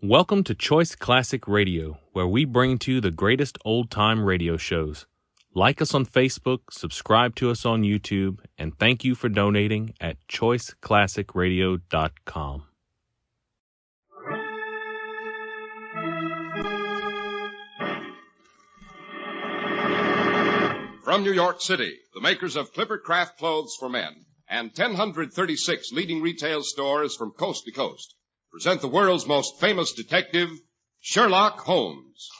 Welcome to Choice Classic Radio, where we bring to you the greatest old-time radio shows. Like us on Facebook, subscribe to us on YouTube, and thank you for donating at choiceclassicradio.com. From New York City, the makers of Clipper Craft Clothes for Men and 1,036 leading retail stores from coast to coast present the world's most famous detective, Sherlock Holmes.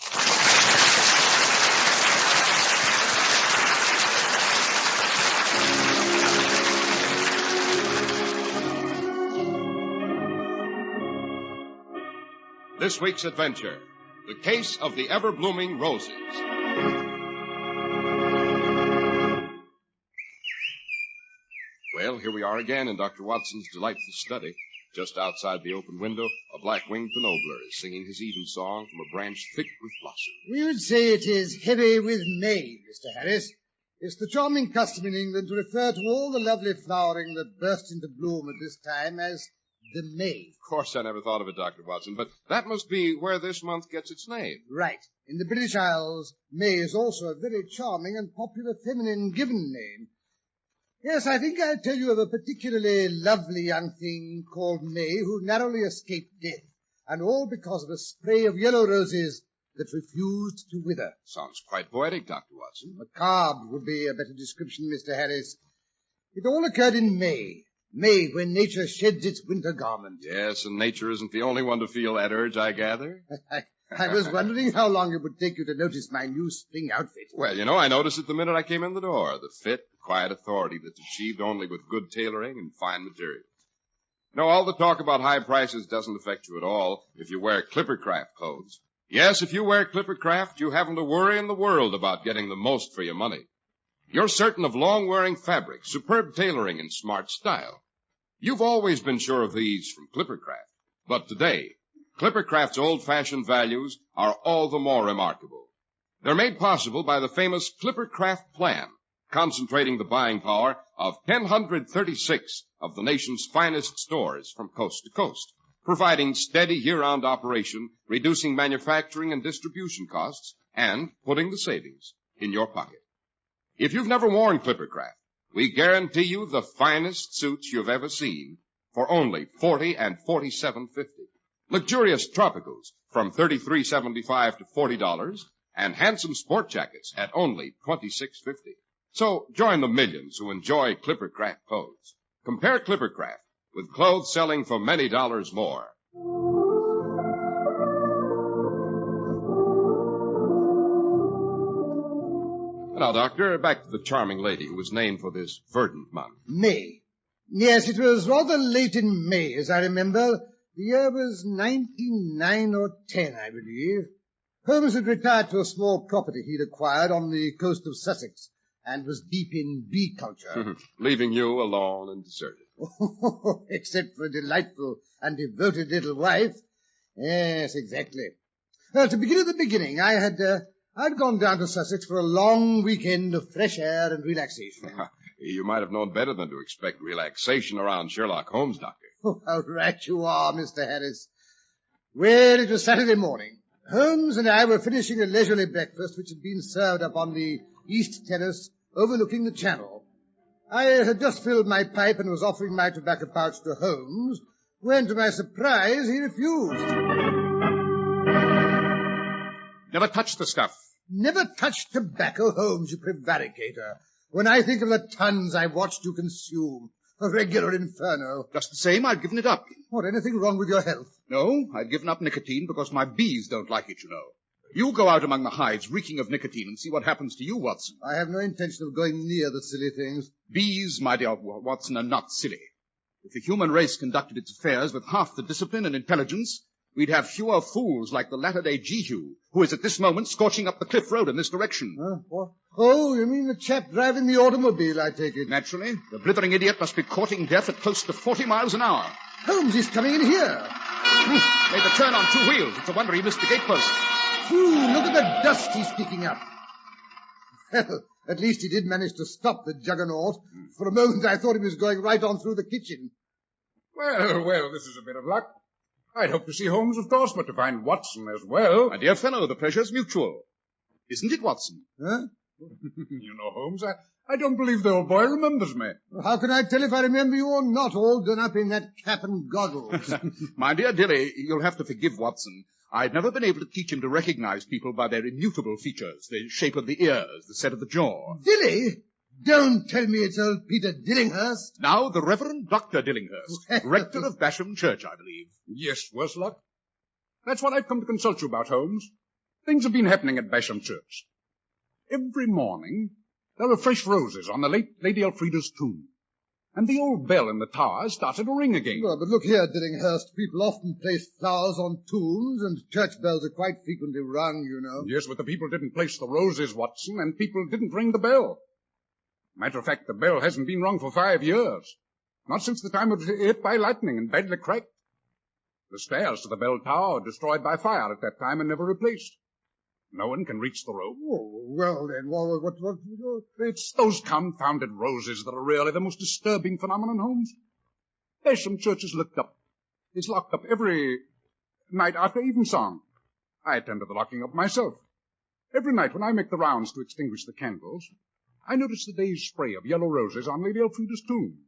This week's adventure, the case of the Everblooming roses. Well, here we are again in Dr. Watson's delightful study. Just outside the open window, a black-winged pinobler is singing his evensong from a branch thick with blossom. We would say it is heavy with May, Mr. Harris. It's the charming custom in England to refer to all the lovely flowering that bursts into bloom at this time as the May. Of course, I never thought of it, Dr. Watson, but that must be where this month gets its name. Right. In the British Isles, May is also a very charming and popular feminine given name. Yes, I think I'll tell you of a particularly lovely young thing called May who narrowly escaped death, and all because of a spray of yellow roses that refused to wither. Sounds quite poetic, Dr. Watson. Macabre would be a better description, Mr. Harris. It all occurred in May. May, when nature sheds its winter garment. Yes, and nature isn't the only one to feel that urge, I gather. I was wondering how long it would take you to notice my new spring outfit. Well, you know, I noticed it the minute I came in the door. The fit, quiet authority that's achieved only with good tailoring and fine materials. No, all the talk about high prices doesn't affect you at all if you wear Clipper Craft clothes. Yes, if you wear Clipper Craft, you haven't a worry in the world about getting the most for your money. You're certain of long-wearing fabric, superb tailoring, and smart style. You've always been sure of these from Clipper Craft. But today, Clipper Craft's old-fashioned values are all the more remarkable. They're made possible by the famous Clipper Craft Plan, concentrating the buying power of 1,036 of the nation's finest stores from coast to coast, providing steady year-round operation, reducing manufacturing and distribution costs, and putting the savings in your pocket. If you've never worn Clipper Craft, we guarantee you the finest suits you've ever seen for only $40 and $47.50. Luxurious tropicals from $33.75 to $40, and handsome sport jackets at only $26.50. So join the millions who enjoy Clipper Craft clothes. Compare Clipper Craft with clothes selling for many dollars more. Now, Doctor, back to the charming lady who was named for this verdant month. May. Yes, it was rather late in May, as I remember. The year was 1909 or 10, I believe. Holmes had retired to a small property he'd acquired on the coast of Sussex and was deep in bee culture. Leaving you alone and deserted. Except for a delightful and devoted little wife. Yes, exactly. Well, to begin at the beginning, I'd gone down to Sussex for a long weekend of fresh air and relaxation. You might have known better than to expect relaxation around Sherlock Holmes, Doctor. Oh, how right you are, Mr. Harris. Well, it was Saturday morning. Holmes and I were finishing a leisurely breakfast which had been served up on the east terrace overlooking the channel. I had just filled my pipe and was offering my tobacco pouch to Holmes when, to my surprise, he refused. Never touch the stuff. Never touch tobacco, Holmes, you prevaricator. When I think of the tons I've watched you consume, a regular inferno. Just the same, I've given it up. What, anything wrong with your health? No, I've given up nicotine because my bees don't like it, you know. You go out among the hives reeking of nicotine and see what happens to you, Watson. I have no intention of going near the silly things. Bees, my dear Watson, are not silly. If the human race conducted its affairs with half the discipline and intelligence, we'd have fewer fools like the latter-day Jehu, who is at this moment scorching up the cliff road in this direction. What? Oh, you mean the chap driving the automobile, I take it. Naturally. The blithering idiot must be courting death at close to 40 miles an hour. Holmes is coming in here. Made the turn on two wheels. It's a wonder he missed the gate post. Look at the dust he's kicking up. Well, at least he did manage to stop the juggernaut. For a moment I thought he was going right on through the kitchen. Well, this is a bit of luck. I'd hope to see Holmes, of course, but to find Watson as well... My dear fellow, the pleasure's mutual. Isn't it, Watson? Huh? You know, Holmes, I don't believe the old boy remembers me. Well, how can I tell if I remember you or not, all done up in that cap and goggles? My dear Dilly, you'll have to forgive Watson. I've never been able to teach him to recognize people by their immutable features, the shape of the ears, the set of the jaw. Dilly? Don't tell me it's old Peter Dillinghurst. Now, the Reverend Dr. Dillinghurst, rector of Basham Church, I believe. Yes, worse luck. That's what I've come to consult you about, Holmes. Things have been happening at Basham Church. Every morning, there were fresh roses on the late Lady Elfrida's tomb. And the old bell in the tower started to ring again. Well, but look here, Dillinghurst. People often place flowers on tombs, and church bells are quite frequently rung, you know. Yes, but the people didn't place the roses, Watson, and people didn't ring the bell. Matter of fact, the bell hasn't been rung for 5 years. Not since the time it was hit by lightning and badly cracked. The stairs to the bell tower were destroyed by fire at that time and never replaced. No one can reach the rope. Oh, well then, what? It's those confounded roses that are really the most disturbing phenomenon, Holmes. Basham Church is locked up. It's locked up every night after evensong. I attend to the locking up myself. Every night when I make the rounds to extinguish the candles, I notice the day's spray of yellow roses on Lady Elfrida's tomb.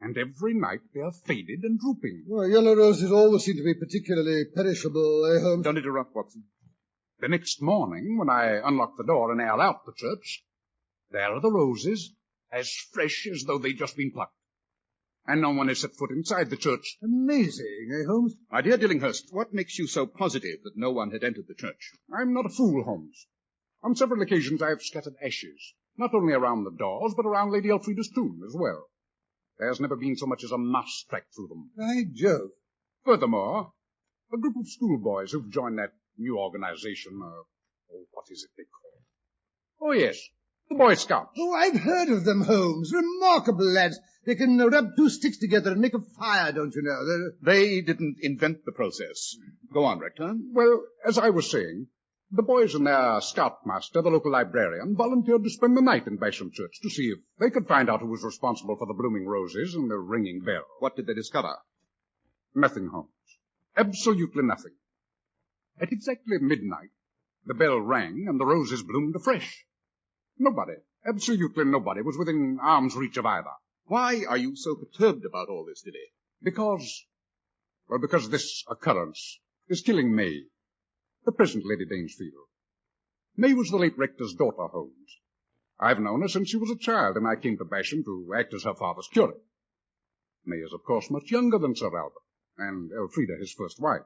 And every night they are faded and drooping. Well, yellow roses always seem to be particularly perishable, Holmes? Don't interrupt, Watson. The next morning, when I unlock the door and air out the church, there are the roses, as fresh as though they'd just been plucked. And no one has set foot inside the church. Amazing, Holmes? My dear Dillinghurst, what makes you so positive that no one had entered the church? I'm not a fool, Holmes. On several occasions I have scattered ashes, not only around the doors, but around Lady Elfrida's tomb as well. There's never been so much as a mouse track through them. By Jove. Furthermore, a group of schoolboys who've joined that new organization, what is it they call? Oh, yes, the Boy Scouts. Oh, I've heard of them, Holmes. Remarkable lads. They can rub 2 sticks together and make a fire, don't you know? They didn't invent the process. Go on, Rector. Well, as I was saying, the boys and their scoutmaster, the local librarian, volunteered to spend the night in Basham Church to see if they could find out who was responsible for the blooming roses and the ringing bell. What did they discover? Nothing, Holmes. Absolutely nothing. At exactly midnight, the bell rang and the roses bloomed afresh. Nobody, absolutely nobody, was within arm's reach of either. Why are you so perturbed about all this, Dilly? Because this occurrence is killing May, the present Lady Danesfield. May was the late rector's daughter, Holmes. I've known her since she was a child, and I came to Basham to act as her father's curate. May is, of course, much younger than Sir Albert, and Elfrida his first wife.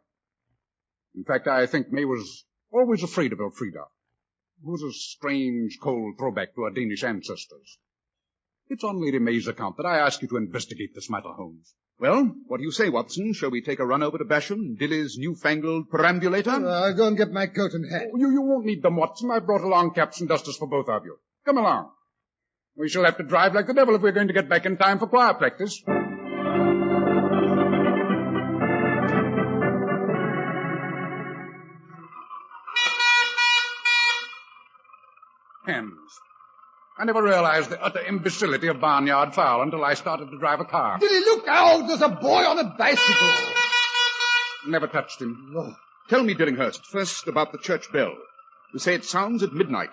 In fact, I think May was always afraid of Elfrida, who was a strange, cold throwback to her Danish ancestors. It's on Lady May's account that I ask you to investigate this matter, Holmes. Well, what do you say, Watson? Shall we take a run over to Basham, Dilly's newfangled perambulator? I'll go and get my coat and hat. Oh, you won't need them, Watson. I've brought along caps and dusters for both of you. Come along. We shall have to drive like the devil if we're going to get back in time for choir practice. Hens. I never realized the utter imbecility of barnyard fowl until I started to drive a car. Dilly, look out! There's a boy on a bicycle. Never touched him. Oh. Tell me, Dillinghurst, first about the church bell. You say it sounds at midnight.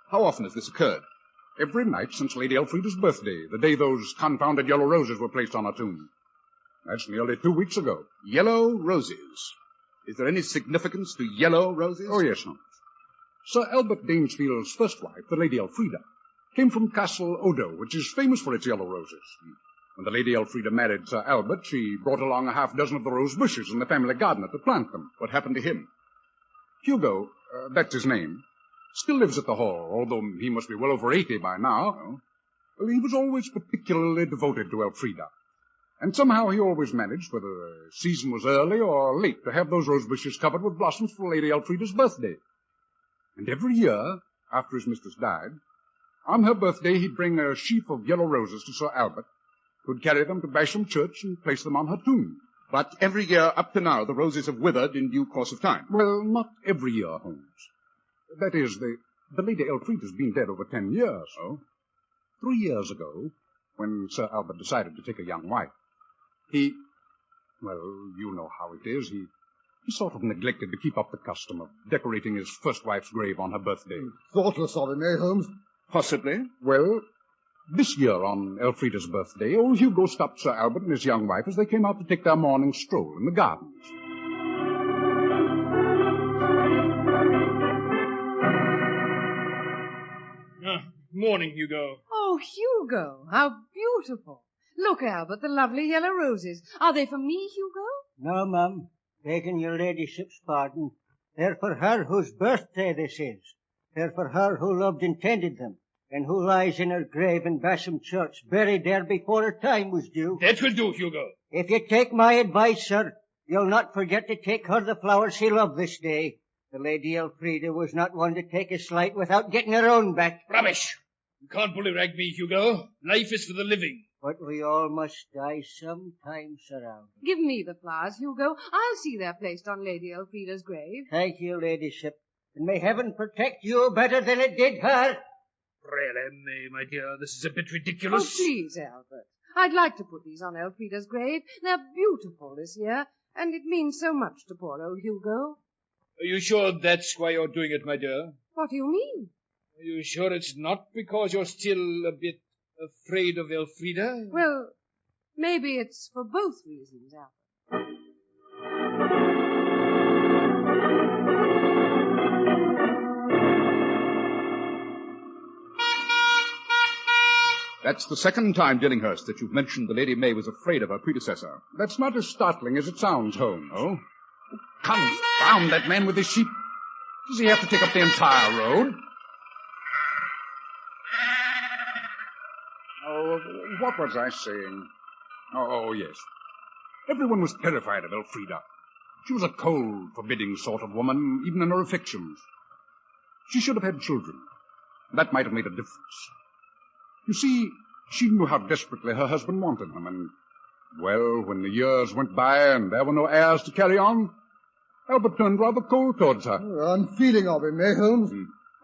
How often has this occurred? Every night since Lady Elfrida's birthday, the day those confounded yellow roses were placed on her tomb. That's nearly 2 weeks ago. Yellow roses. Is there any significance to yellow roses? Oh, yes, Holmes. Sir Albert Danesfield's first wife, the Lady Elfrida, came from Castle Odo, which is famous for its yellow roses. When the Lady Elfrida married Sir Albert, she brought along a half-dozen of the rose bushes in the family garden to plant them. What happened to him? Hugo, that's his name, still lives at the Hall, although he must be well over 80 by now. Oh. Well, he was always particularly devoted to Elfrida. And somehow he always managed, whether the season was early or late, to have those rose bushes covered with blossoms for Lady Elfrida's birthday. And every year, after his mistress died, on her birthday he'd bring a sheaf of yellow roses to Sir Albert, who'd carry them to Basham Church and place them on her tomb. But every year up to now, the roses have withered in due course of time. Well, not every year, Holmes. That is, the Lady Elfrida's been dead over 10 years. Oh? 3 years ago, when Sir Albert decided to take a young wife, he... Well, you know how it is. He sort of neglected to keep up the custom of decorating his first wife's grave on her birthday. Thoughtless of him, eh, Holmes? Possibly. Well, this year on Elfrida's birthday, old Hugo stopped Sir Albert and his young wife as they came out to take their morning stroll in the gardens. Morning, Hugo. Oh, Hugo, how beautiful. Look, Albert, the lovely yellow roses. Are they for me, Hugo? No, Mum. Begging your ladyship's pardon. They're for her whose birthday this is. They're for her who loved and tended them, and who lies in her grave in Basham Church, buried there before her time was due. That will do, Hugo. If you take my advice, sir, you'll not forget to take her the flowers she loved this day. The Lady Elfrida was not one to take a slight without getting her own back. Rubbish. You can't bullyrag me, Hugo. Life is for the living. But we all must die sometime, Sir Albert. Give me the flowers, Hugo. I'll see they're placed on Lady Elfrida's grave. Thank you, ladyship. And may heaven protect you better than it did her. Really, May, my dear, this is a bit Oh, ridiculous. please, Albert. I'd like to put these on Elfrida's grave. They're beautiful this year, and it means so much to poor old Hugo. Are you sure that's why you're doing it, my dear? What do you mean? Are you sure it's not because you're still a bit afraid of Elfrida? Well, maybe it's for both reasons, Albert. That's the second time, Dillinghurst, that you've mentioned the Lady May was afraid of her predecessor. That's not as startling as it sounds, Holmes. Oh? Confound that man with his sheep. Does he have to take up the entire road? Oh, what was I saying? Oh, yes. Everyone was terrified of Elfrida. She was a cold, forbidding sort of woman, even in her affections. She should have had children. That might have made a difference. You see, she knew how desperately her husband wanted them, and, well, when the years went by and there were no heirs to carry on, Albert turned rather cold towards her. Oh, unfeeling of him, eh, Holmes?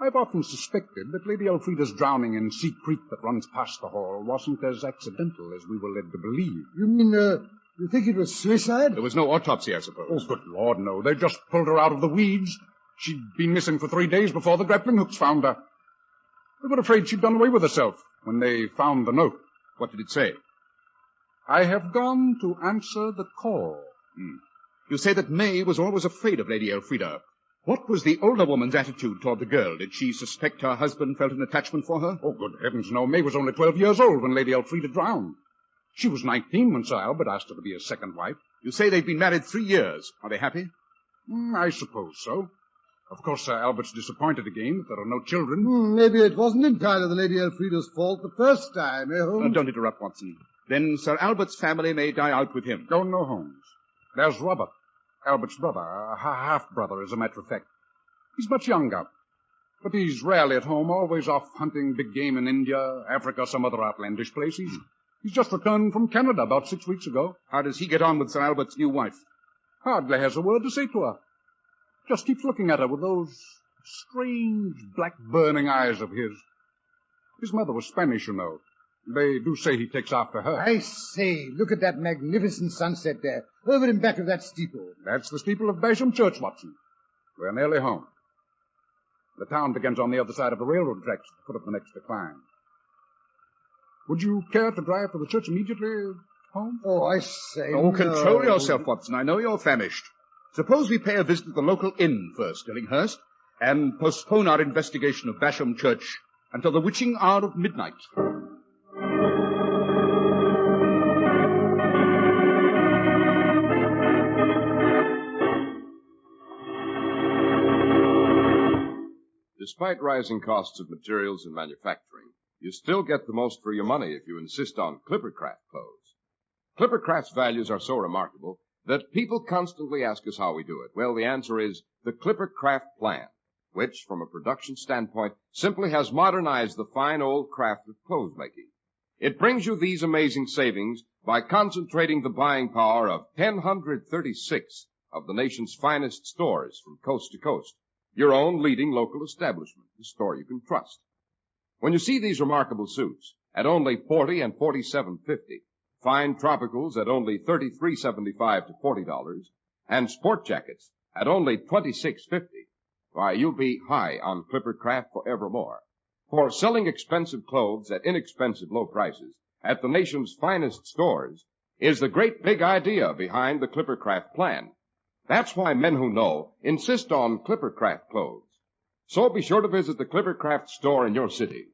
I've often suspected that Lady Elfrida's drowning in Sea Creek that runs past the hall wasn't as accidental as we were led to believe. You mean, you think it was suicide? There was no autopsy, I Oh, suppose. good Lord, no. They just pulled her out of the weeds. She'd been missing for 3 days before the grappling hooks found her. They were afraid she'd done away with herself when they found the note. What did it say? I have gone to answer the call. You say that May was always afraid of Lady Elfrida. What was the older woman's attitude toward the girl? Did she suspect her husband felt an attachment for her? Oh, good heavens, no. May was only 12 years old when Lady Elfrida drowned. She was 19 when Sir Albert asked her to be his second wife. You say they've been married 3 years. Are they happy? I suppose so. Of course, Sir Albert's disappointed again that there are no children. Maybe it wasn't entirely the Lady Elfrida's fault the first time, eh, Holmes? Don't interrupt, Watson. Then Sir Albert's family may die out with him. Don't know, Holmes. There's Robert, Albert's brother, a half-brother, as a matter of fact. He's much younger, but he's rarely at home, always off hunting big game in India, Africa, some other outlandish place. He's just returned from Canada about 6 weeks ago. How does he get on with Sir Albert's new wife? Hardly has a word to say to her. Just keeps looking at her with those strange, black, burning eyes of his. His mother was Spanish, you know. They do say he takes after her. I say, look at that magnificent sunset there, over in back of that steeple. That's the steeple of Basham Church, Watson. We're nearly home. The town begins on the other side of the railroad tracks at the foot of the next decline. Would you care to drive to the church immediately, Holmes? Oh, I say, Oh, control no. yourself, Watson. I know you're famished. Suppose we pay a visit to the local inn first, Dillinghurst, and postpone our investigation of Basham Church until the witching hour of midnight. Despite rising costs of materials and manufacturing, you still get the most for your money if you insist on Clippercraft clothes. Clippercraft's values are so remarkable that people constantly ask us how we do it. Well, the answer is the Clippercraft plan, which, from a production standpoint, simply has modernized the fine old craft of clothes making. It brings you these amazing savings by concentrating the buying power of 1,036 of the nation's finest stores from coast to coast. Your own leading local establishment, the store you can trust. When you see these remarkable suits at only $40 and $47.50, Fine tropicals at only $33.75 to $40, and sport jackets at only $26.50. Why, you'll be high on Clipper Craft forevermore. For selling expensive clothes at inexpensive low prices at the nation's finest stores is the great big idea behind the Clipper Craft plan. That's why men who know insist on Clipper Craft clothes. So be sure to visit the Clipper Craft store in your city.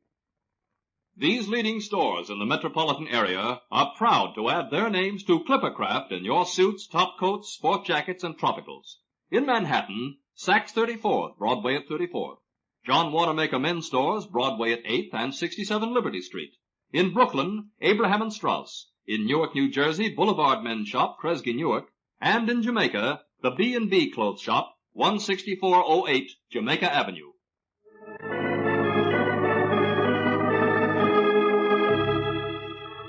These leading stores in the metropolitan area are proud to add their names to Clippercraft in your suits, top coats, sport jackets, and tropicals. In Manhattan, Saks 34th, Broadway at 34th. John Wanamaker Men's Stores, Broadway at 8th and 67 Liberty Street. In Brooklyn, Abraham and Strauss. In Newark, New Jersey, Boulevard Men's Shop, Kresge Newark. And in Jamaica, the B&B Clothes Shop, 16408 Jamaica Avenue.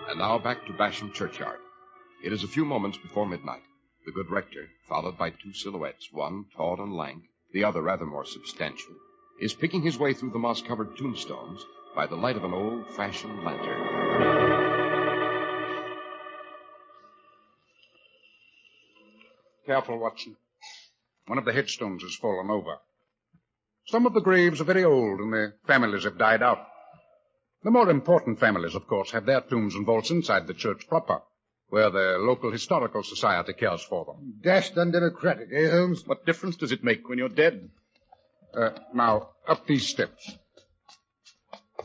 And now back to Basham Churchyard. It is a few moments before midnight. The good rector, followed by two silhouettes, one tall and lank, the other rather more substantial, is picking his way through the moss-covered tombstones by the light of an old-fashioned lantern. Careful, Watson. One of the headstones has fallen over. Some of the graves are very old and their families have died out. The more important families, of course, have their tombs and vaults inside the church proper, where the local historical society cares for them. Dashed undemocratic, eh, Holmes? What difference does it make when you're dead? Now, up these steps.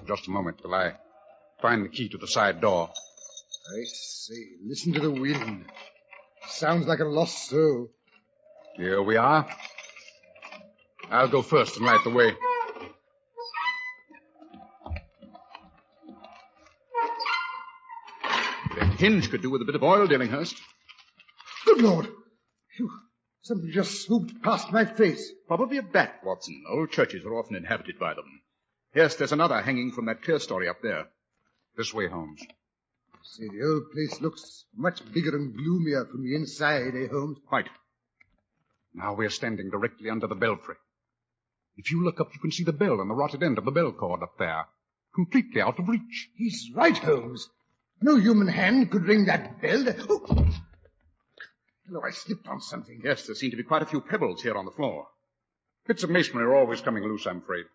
Just a moment till I find the key to the side door. I say, listen to the wind. Sounds like a lost soul. Here we are. I'll go first and light the way. That hinge could do with a bit of oil, Dillinghurst. Good Lord. Phew. Something just swooped past my face. Probably a bat, Watson. Old churches are often inhabited by them. Yes, there's another hanging from that clear story up there. This way, Holmes. Say, the old place looks much bigger and gloomier from the inside, eh, Holmes? Quite. Now we're standing directly under the belfry. If you look up, you can see the bell and the rotted end of the bell cord up there, completely out of reach. He's right, Holmes. No human hand could ring that bell. Oh. Hello, I slipped on something. Yes, there seem to be quite a few pebbles here on the floor. Bits of masonry are always coming loose, I'm afraid.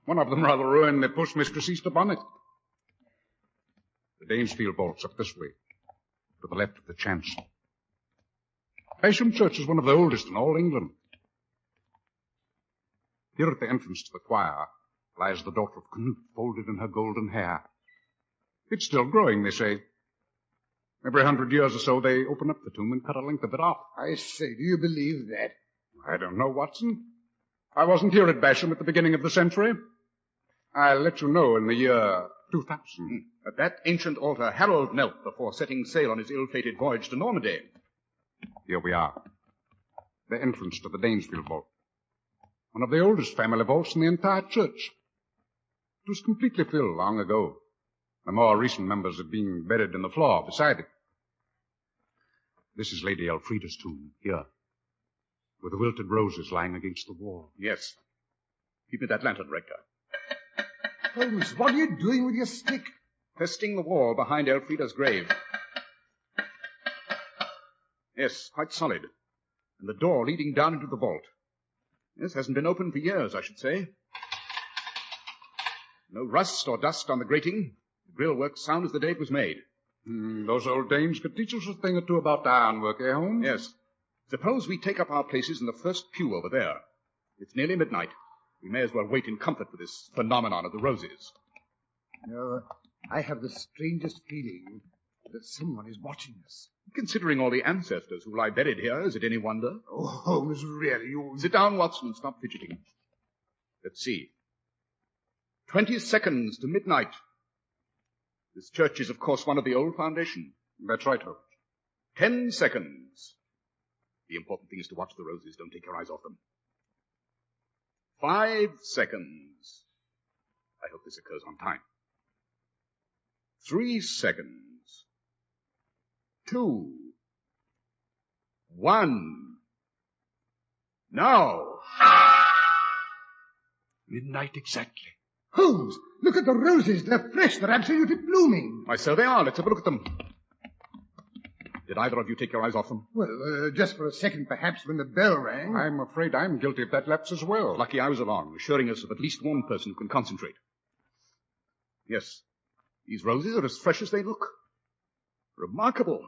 One of them rather ruined the postmistress' Easter bonnet. The Danesfield vault's up this way, to the left of the chancel. Basham Church is one of the oldest in all England. Here at the entrance to the choir lies the daughter of Canute, folded in her golden hair. It's still growing, they say. Every 100 years or so, they open up the tomb and cut a length of it off. I say, do you believe that? I don't know, Watson. I wasn't here at Basham at the beginning of the century. I'll let you know in the year 2000. At that ancient altar, Harold knelt before setting sail on his ill-fated voyage to Normandy. Here we are. The entrance to the Danesfield vault. One of the oldest family vaults in the entire church. It was completely filled long ago. The more recent members have been buried in the floor beside it. This is Lady Elfrida's tomb, here, with the wilted roses lying against the wall. Yes. Give me that lantern, Rector. Holmes, what are you doing with your stick? Testing the wall behind Elfrida's grave. Yes, quite solid. And the door leading down into the vault. Yes, hasn't been opened for years, I should say. No rust or dust on the grating. The grill works sound as the day it was made. Those old dames could teach us a thing or two about ironwork, eh, Holmes? Yes. Suppose we take up our places in the first pew over there. It's nearly midnight. We may as well wait in comfort for this phenomenon of the roses. No, I have the strangest feeling that someone is watching us. Considering all the ancestors who lie buried here, is it any wonder? Oh, Holmes, really, you... Sit down, Watson, and stop fidgeting. Let's see. 20 seconds to midnight. This church is, of course, one of the old foundation. That's right, Holmes. 10 seconds. The important thing is to watch the roses. Don't take your eyes off them. 5 seconds. I hope this occurs on time. 3 seconds. 2. 1. Now. Midnight exactly. Holmes, look at the roses. They're fresh. They're absolutely blooming. Why, so they are. Let's have a look at them. Did either of you take your eyes off them? Well, just for a second, perhaps, when the bell rang. I'm afraid I'm guilty of that lapse as well. Lucky I was along, assuring us of at least one person who can concentrate. Yes, these roses are as fresh as they look. Remarkable.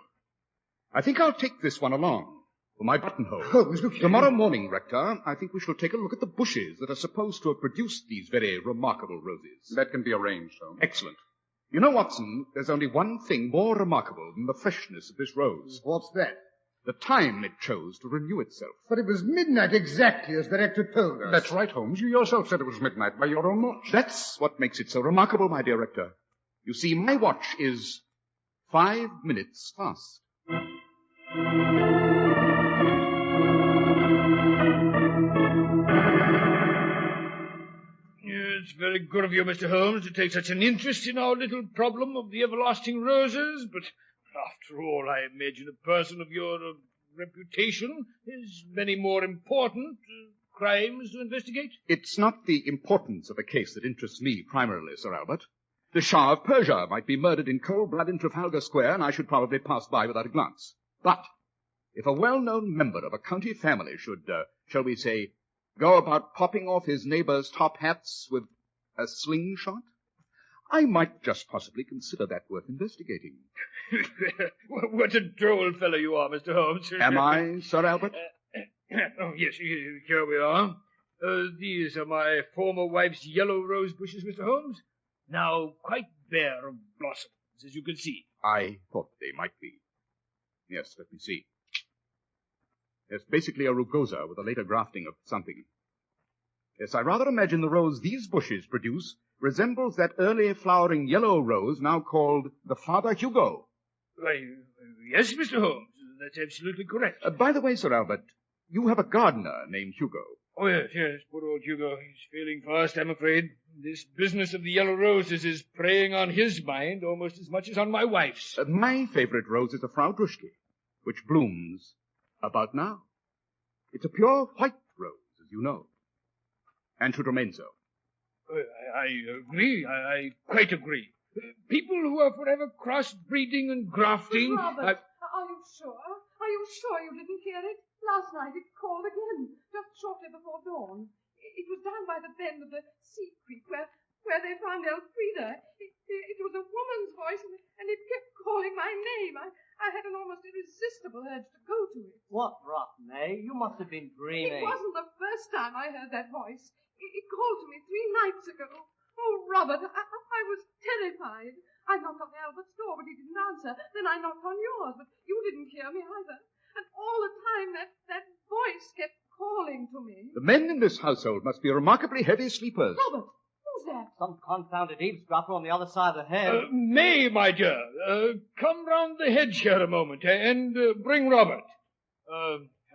I think I'll take this one along for my buttonhole. Holmes, look here. Tomorrow morning, Rector, I think we shall take a look at the bushes that are supposed to have produced these very remarkable roses. That can be arranged, Holmes. Excellent. You know, Watson, there's only one thing more remarkable than the freshness of this rose. What's that? The time it chose to renew itself. But it was midnight exactly, as the rector told us. That's right, Holmes. You yourself said it was midnight by your own watch. That's what makes it so remarkable, my dear Rector. You see, my watch is 5 minutes fast. It's very good of you, Mr. Holmes, to take such an interest in our little problem of the everlasting roses, but after all, I imagine a person of your reputation has many more important crimes to investigate. It's not the importance of a case that interests me primarily, Sir Albert. The Shah of Persia might be murdered in cold blood in Trafalgar Square, and I should probably pass by without a glance. But if a well-known member of a county family should, shall we say, go about popping off his neighbor's top hats with a slingshot, I might just possibly consider that worth investigating. What a droll fellow you are, Mr. Holmes. Am I, Sir Albert? Oh, yes, here we are. These are my former wife's yellow rose bushes, Mr. Holmes. Now quite bare of blossoms, as you can see. I thought they might be. Yes, let me see. It's basically a rugosa with a later grafting of something. Yes, I rather imagine the rose these bushes produce resembles that early flowering yellow rose now called the Father Hugo. Why, yes, Mr. Holmes, that's absolutely correct. By the way, Sir Albert, you have a gardener named Hugo. Oh, yes, poor old Hugo. He's failing fast, I'm afraid. This business of the yellow roses is preying on his mind almost as much as on my wife's. My favorite rose is the Frau Druschke, which blooms about now. It's a pure white rose, as you know, and should remain so. I agree. I quite agree. People who are forever cross-breeding and grafting... Robert, are you sure? Are you sure you didn't hear it? Last night it called again, just shortly before dawn. It was down by the bend of the sea creek where they found Elfrida. It was a woman's voice, and it kept calling my name. I had an almost irresistible urge to go to it. What rot, May? You must have been dreaming. It wasn't the first time I heard that voice. It called to me 3 nights ago. Oh, Robert, I was terrified. I knocked on Albert's door, but he didn't answer. Then I knocked on yours, but you didn't hear me either. And all the time that voice kept calling to me. The men in this household must be remarkably heavy sleepers. Robert, who's that? Some confounded eavesdropper on the other side of the hedge. May, my dear, come round the hedge here a moment, and bring Robert.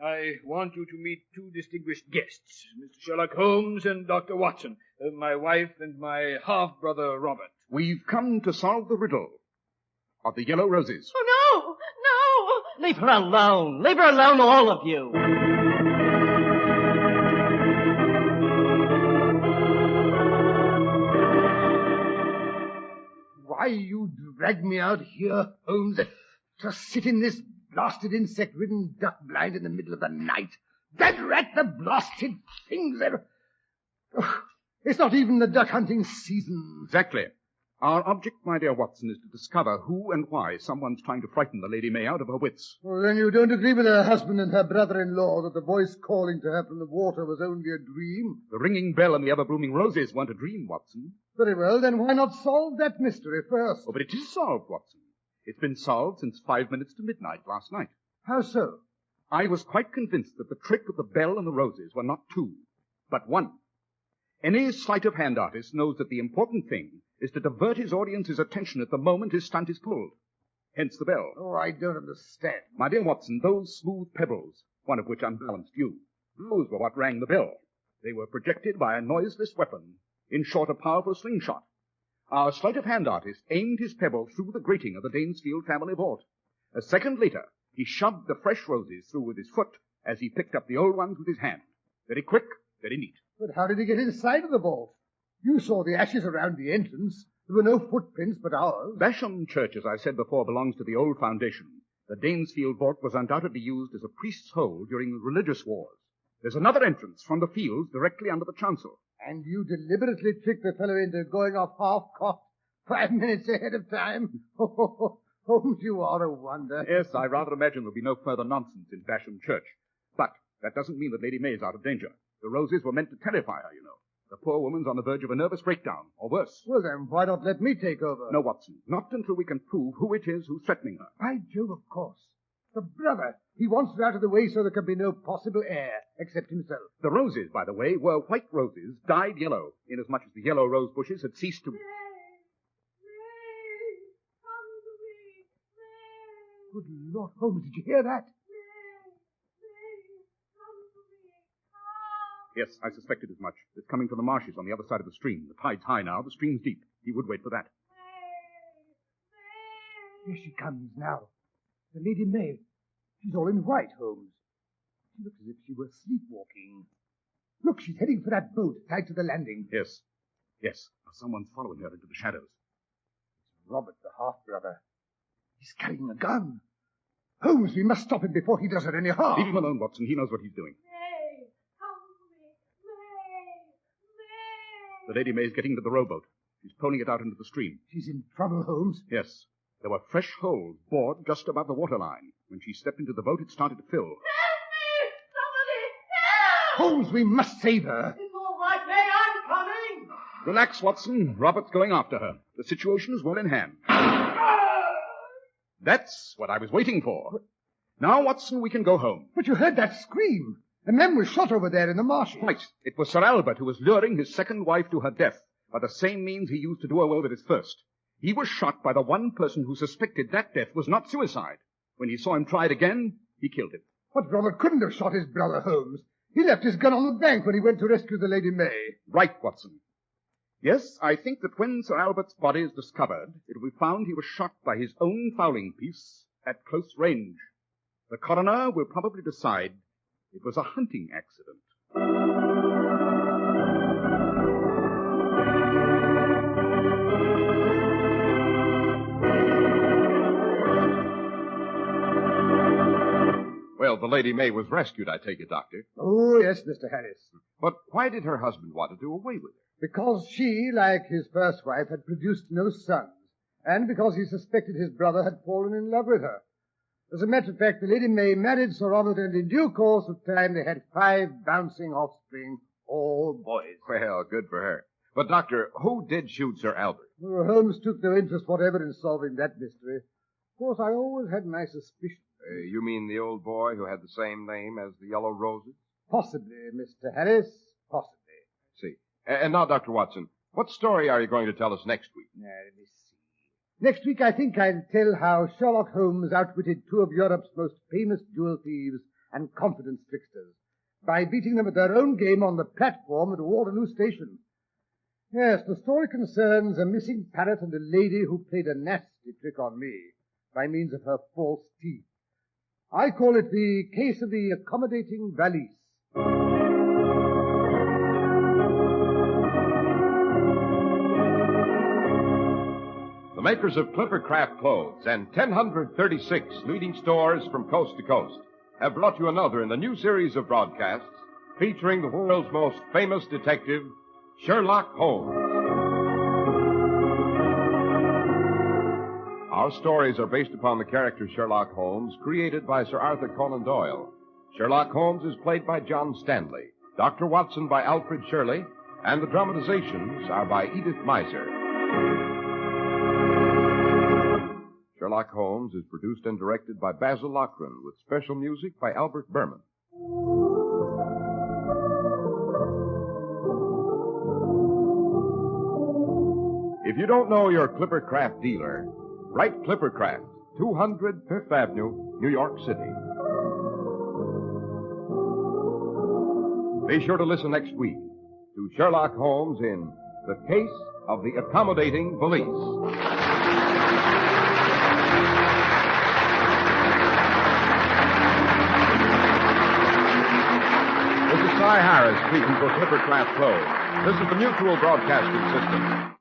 I want you to meet 2 distinguished guests, Mr. Sherlock Holmes and Dr. Watson, my wife and my half-brother Robert. We've come to solve the riddle of the yellow roses. Oh, no! Leave her alone. Leave her alone, all of you. Why you dragged me out here, Holmes, to sit in this blasted insect-ridden duck blind in the middle of the night? That rat, the blasted things! It's not even the duck hunting season. Exactly. Our object, my dear Watson, is to discover who and why someone's trying to frighten the Lady May out of her wits. Well, then you don't agree with her husband and her brother-in-law that the voice calling to her from the water was only a dream? The ringing bell and the ever-blooming roses weren't a dream, Watson. Very well, then why not solve that mystery first? Oh, but it is solved, Watson. It's been solved since 5 minutes to midnight last night. How so? I was quite convinced that the trick of the bell and the roses were not 2, but 1. Any sleight-of-hand artist knows that the important thing is to divert his audience's attention at the moment his stunt is pulled. Hence the bell. Oh, I don't understand. My dear Watson, those smooth pebbles, one of which unbalanced you, those were what rang the bell. They were projected by a noiseless weapon, in short, a powerful slingshot. Our sleight-of-hand artist aimed his pebble through the grating of the Danesfield family vault. A second later, he shoved the fresh roses through with his foot as he picked up the old ones with his hand. Very quick, very neat. But how did he get inside of the vault? You saw the ashes around the entrance. There were no footprints but ours. Basham Church, as I said before, belongs to the old foundation. The Danesfield vault was undoubtedly used as a priest's hole during the religious wars. There's another entrance from the fields directly under the chancel. And you deliberately tricked the fellow into going off half-cocked 5 minutes ahead of time? Holmes, you are a wonder. Yes, I rather imagine there'll be no further nonsense in Basham Church. But that doesn't mean that Lady May's out of danger. The roses were meant to terrify her, you know. The poor woman's on the verge of a nervous breakdown, or worse. Well, then, why not let me take over? No, Watson. Not until we can prove who it is who's threatening her. By Jove, of course. The brother. He wants her out of the way so there can be no possible heir except himself. The roses, by the way, were white roses dyed yellow, inasmuch as the yellow rose bushes had ceased to... Good Lord, Holmes, did you hear that? Yes, I suspected as much. It's coming from the marshes on the other side of the stream. The tide's high now. The stream's deep. He would wait for that. Here she comes now. The Lady May. She's all in white, Holmes. She looks as if she were sleepwalking. Look, she's heading for that boat tied to the landing. Yes. Yes. Now someone's following her into the shadows. It's Robert, the half-brother. He's carrying a gun. Holmes, we must stop him before he does her any harm. Leave him alone, Watson. He knows what he's doing. The Lady May's getting to the rowboat. She's poling it out into the stream. She's in trouble, Holmes. Yes. There were fresh holes bored just above the waterline. When she stepped into the boat, it started to fill. Help me! Somebody! Help! Holmes, we must save her. It's all right, May. I'm coming. Relax, Watson. Robert's going after her. The situation is well in hand. That's what I was waiting for. Now, Watson, we can go home. But you heard that scream. The man was shot over there in the marshes. Right. It was Sir Albert who was luring his second wife to her death by the same means he used to do away with his first. He was shot by the one person who suspected that death was not suicide. When he saw him try it again, he killed him. But Robert couldn't have shot his brother, Holmes. He left his gun on the bank when he went to rescue the Lady May. Right, Watson. Yes, I think that when Sir Albert's body is discovered, it will be found he was shot by his own fowling piece at close range. The coroner will probably decide it was a hunting accident. Well, the Lady May was rescued, I take it, Doctor. Oh, yes, Mr. Harris. But why did her husband want to do away with her? Because she, like his first wife, had produced no sons, and because he suspected his brother had fallen in love with her. As a matter of fact, the Lady May married Sir Robert, and in due course of time they had 5 bouncing offspring, all boys. Well, good for her. But, Doctor, who did shoot Sir Albert? Well, Holmes took no interest whatever in solving that mystery. Of course, I always had my suspicions. You mean the old boy who had the same name as the Yellow Roses? Possibly, Mr. Harris, possibly. See. And now, Dr. Watson, what story are you going to tell us next week? Now, let me see. Next week, I think I'll tell how Sherlock Holmes outwitted 2 of Europe's most famous jewel thieves and confidence tricksters by beating them at their own game on the platform at Waterloo Station. Yes, the story concerns a missing parrot and a lady who played a nasty trick on me by means of her false teeth. I call it the case of the accommodating valise. The makers of Clippercraft clothes and 1,036 leading stores from coast to coast have brought you another in the new series of broadcasts featuring the world's most famous detective, Sherlock Holmes. Our stories are based upon the character Sherlock Holmes, created by Sir Arthur Conan Doyle. Sherlock Holmes is played by John Stanley, Dr. Watson by Alfred Shirley, and the dramatizations are by Edith Meiser. Sherlock Holmes is produced and directed by Basil Lochran, with special music by Albert Berman. If you don't know your Clippercraft dealer, write Clippercraft, 200 Fifth Avenue, New York City. Be sure to listen next week to Sherlock Holmes in The Case of the Accommodating Valise. This is Cy Harris speaking for Clippercraft Clothes. This is the Mutual Broadcasting System.